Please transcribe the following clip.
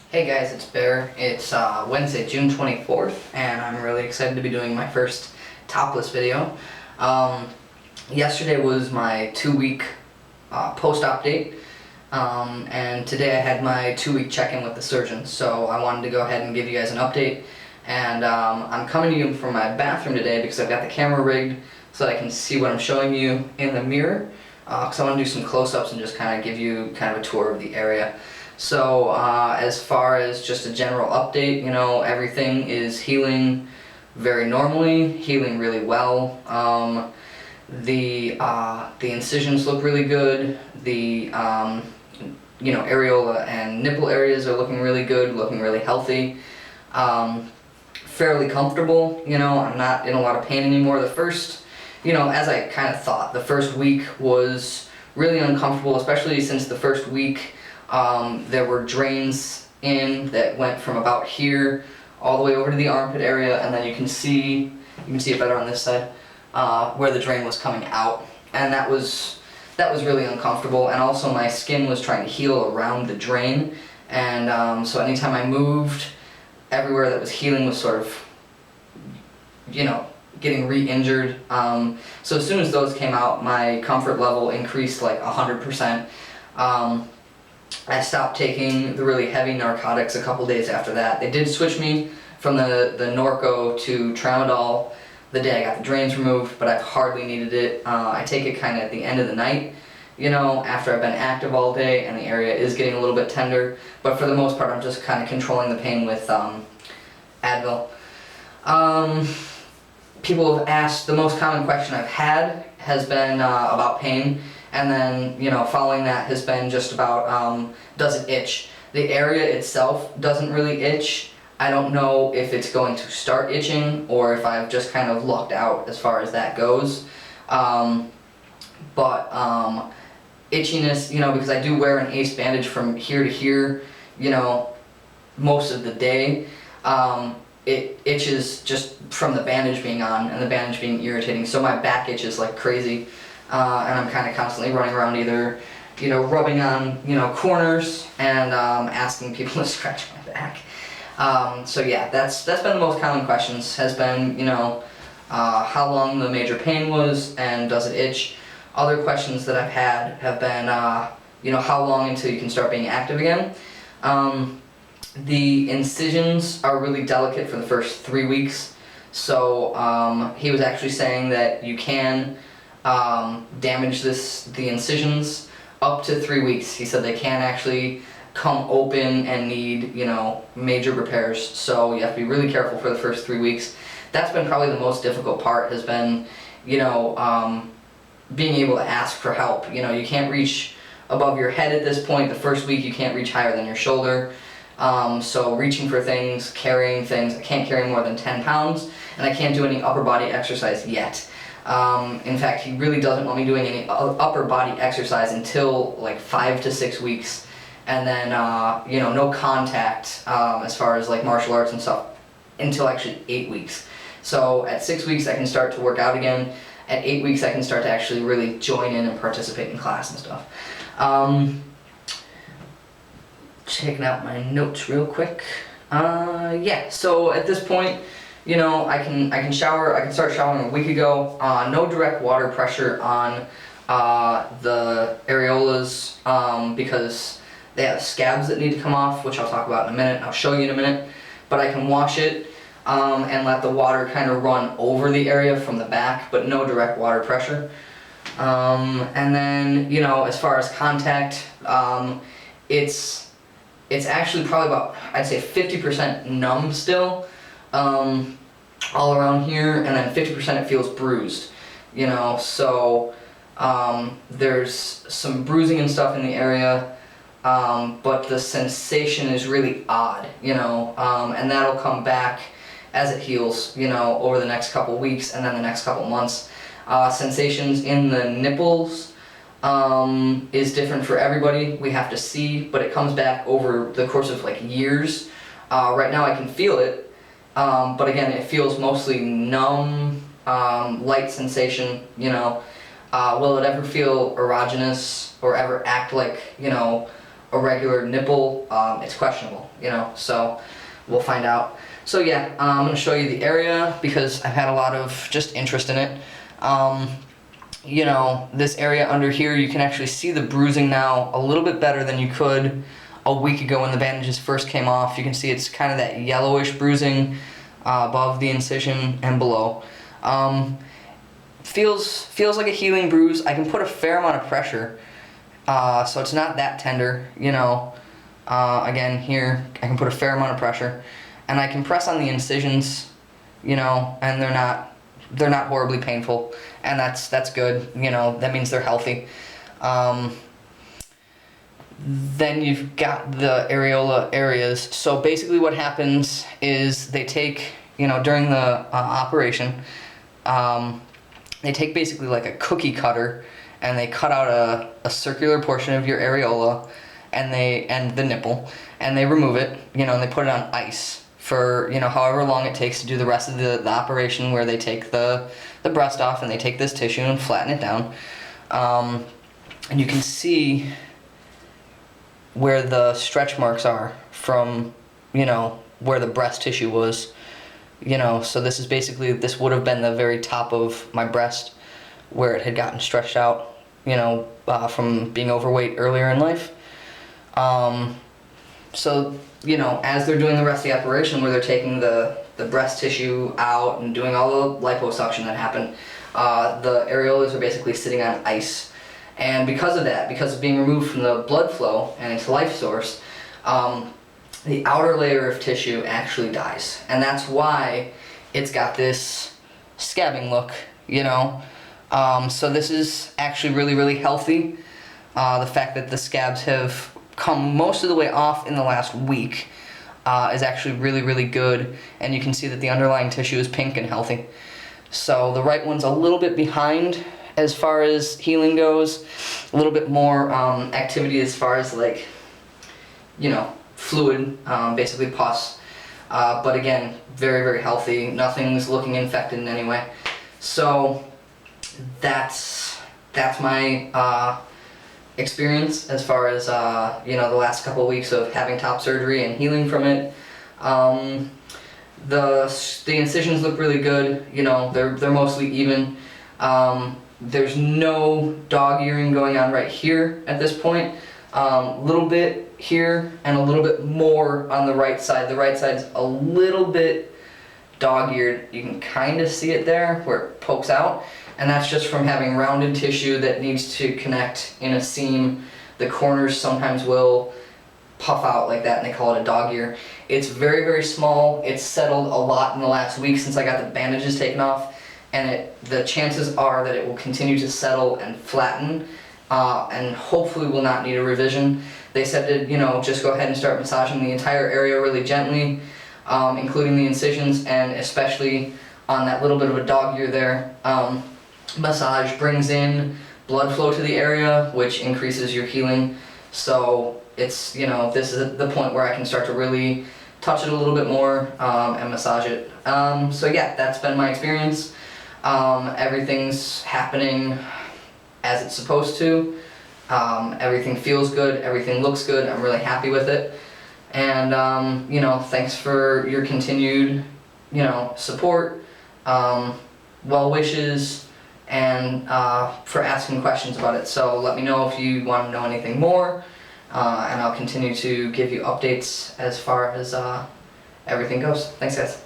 Hey guys, it's Bear. It's Wednesday, June 24th, and I'm really excited to be doing my first topless video. Yesterday was my 2-week post-op date, and today I had my 2-week check-in with the surgeon, so I wanted to go ahead and give you guys an update. And I'm coming to you from my bathroom today because I've got the camera rigged so that I can see what I'm showing you in the mirror, because I want to do some close-ups and just kind of give you kind of a tour of the area. So as far as just a general update, everything is healing very normally, healing really well. The incisions look really good. The areola and nipple areas are looking really good, looking really healthy. Fairly comfortable. I'm not in a lot of pain anymore. The first, as I kind of thought, the first week was really uncomfortable, especially since the first week there were drains in that went from about here all the way over to the armpit area, and then you can see it better on this side, where the drain was coming out, and that was really uncomfortable. And also my skin was trying to heal around the drain, and so anytime I moved, everywhere that was healing was sort of getting re-injured. So as soon as those came out, my comfort level increased like 100%. I stopped taking the really heavy narcotics a couple days after that. They did switch me from the Norco to Tramadol the day I got the drains removed, but I've hardly needed it. I take it kind of at the end of the night, after I've been active all day and the area is getting a little bit tender. But for the most part, I'm just kind of controlling the pain with Advil. People have asked, the most common question I've had has been about pain. And then, following that has been just about, does it itch? The area itself doesn't really itch. I don't know if it's going to start itching or if I've just kind of lucked out as far as that goes. Itchiness, because I do wear an ACE bandage from here to here, most of the day. It itches just from the bandage being on and the bandage being irritating. So my back itches like crazy. And I'm kind of constantly running around either, rubbing on, corners and asking people to scratch my back. So yeah, that's been the most common questions, has been, how long the major pain was and does it itch. Other questions that I've had have been, how long until you can start being active again. The incisions are really delicate for the first 3 weeks. So he was actually saying that you can damage the incisions up to 3 weeks. He said they can actually come open and need, major repairs. So you have to be really careful for the first 3 weeks. That's been probably the most difficult part, has been, being able to ask for help. You can't reach above your head at this point. The first week you can't reach higher than your shoulder. So reaching for things, carrying things, I can't carry more than 10 pounds, and I can't do any upper body exercise yet. In fact, he really doesn't want me doing any upper body exercise until like 5 to 6 weeks, and then no contact as far as like martial arts and stuff until actually 8 weeks. So at 6 weeks I can start to work out again. At 8 weeks I can start to actually really join in and participate in class and stuff. Checking out my notes real quick. Yeah, so at this point, I can shower. I can start showering a week ago. No direct water pressure on the areolas because they have scabs that need to come off, which I'll talk about in a minute. I'll show you in a minute. But I can wash it and let the water kind of run over the area from the back, but no direct water pressure. And then, as far as contact, it's actually probably about, I'd say 50% numb still. All around here, and then 50% it feels bruised, so there's some bruising and stuff in the area, but the sensation is really odd, and that'll come back as it heals, over the next couple weeks and then the next couple months. Sensations in the nipples is different for everybody. We have to see, but it comes back over the course of like years. Right now I can feel it. But again, it feels mostly numb, light sensation, Will it ever feel erogenous or ever act like, a regular nipple, it's questionable, you know, so we'll find out. So yeah, I'm going to show you the area because I've had a lot of just interest in it. You know, this area under here, you can actually see the bruising now a little bit better than you could a week ago when the bandages first came off. You can see it's kind of that yellowish bruising above the incision and below. Feels like a healing bruise. I can put a fair amount of pressure, so it's not that tender, you know. Again, here I can put a fair amount of pressure, and I can press on the incisions, you know, and they're not horribly painful, and that's good. You know, that means they're healthy. Then you've got the areola areas. So basically what happens is they take, you know, during the operation, they take basically like a cookie cutter and they cut out a circular portion of your areola and the nipple, and they remove it, you know, and they put it on ice for, you know, however long it takes to do the rest of the operation, where they take the breast off and they take this tissue and flatten it down. And you can see where the stretch marks are from, you know, where the breast tissue was, you know. So this is basically, this would have been the very top of my breast where it had gotten stretched out, you know, from being overweight earlier in life. So, you know, as they're doing the rest of the operation, where they're taking the breast tissue out and doing all the liposuction that happened, the areolas are basically sitting on ice. And because of that, because of being removed from the blood flow and its life source, the outer layer of tissue actually dies. And that's why it's got this scabbing look, you know. So this is actually really, really healthy. The fact that the scabs have come most of the way off in the last week is actually really, really good. And you can see that the underlying tissue is pink and healthy. So the right one's a little bit behind as far as healing goes, a little bit more activity as far as, like, you know, fluid, basically pus, but again, very, very healthy. Nothing's looking infected in any way. So that's my experience as far as you know, the last couple of weeks of having top surgery and healing from it. The incisions look really good. You know, they're mostly even. There's no dog earring going on right here at this point. Little bit here and a little bit more on the right side. The right side's a little bit dog-eared. You can kind of see it there where it pokes out, and that's just from having rounded tissue that needs to connect in a seam. The corners sometimes will puff out like that, and they call it a dog ear. It's very, very small. It's settled a lot in the last week since I got the bandages taken off, and the chances are that it will continue to settle and flatten, and hopefully will not need a revision. They said to, you know, just go ahead and start massaging the entire area really gently, including the incisions, and especially on that little bit of a dog ear there. Massage brings in blood flow to the area, which increases your healing. So it's, you know, this is the point where I can start to really touch it a little bit more and massage it. So yeah, that's been my experience. Everything's happening as it's supposed to. Everything feels good, everything looks good. I'm really happy with it. And you know, thanks for your continued, you know, support, well wishes, and for asking questions about it. So let me know if you want to know anything more, and I'll continue to give you updates as far as everything goes. Thanks, guys.